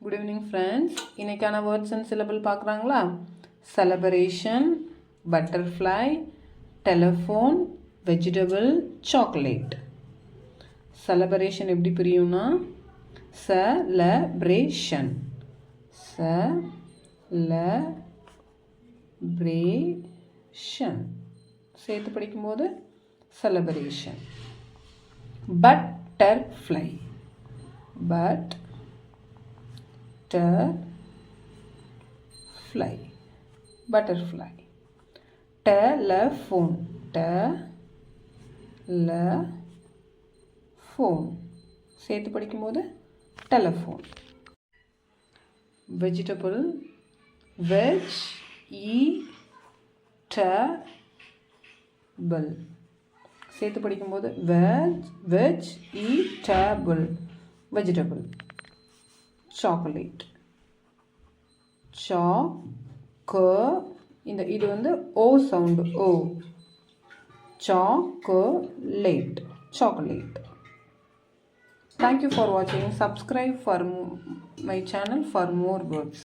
Good evening friends. இன்னைக்கான words and syllable பார்க்கறாங்களா? Celebration, butterfly, telephone, vegetable, chocolate. Celebration எப்படி பிரியும்னா celebration. Celebration. சேர்த்து படிக்கும்போது celebration. Butterfly. Butterfly. Telephone. சேர்த்து படிக்கும்போது telephone. Vegetable. Vegetable. சேர்த்து படிக்கும்போது vegetable. Vegetable. Chocolate. இது வந்து O sound. O. Chocolate. Thank you for watching. Subscribe for my channel for more words.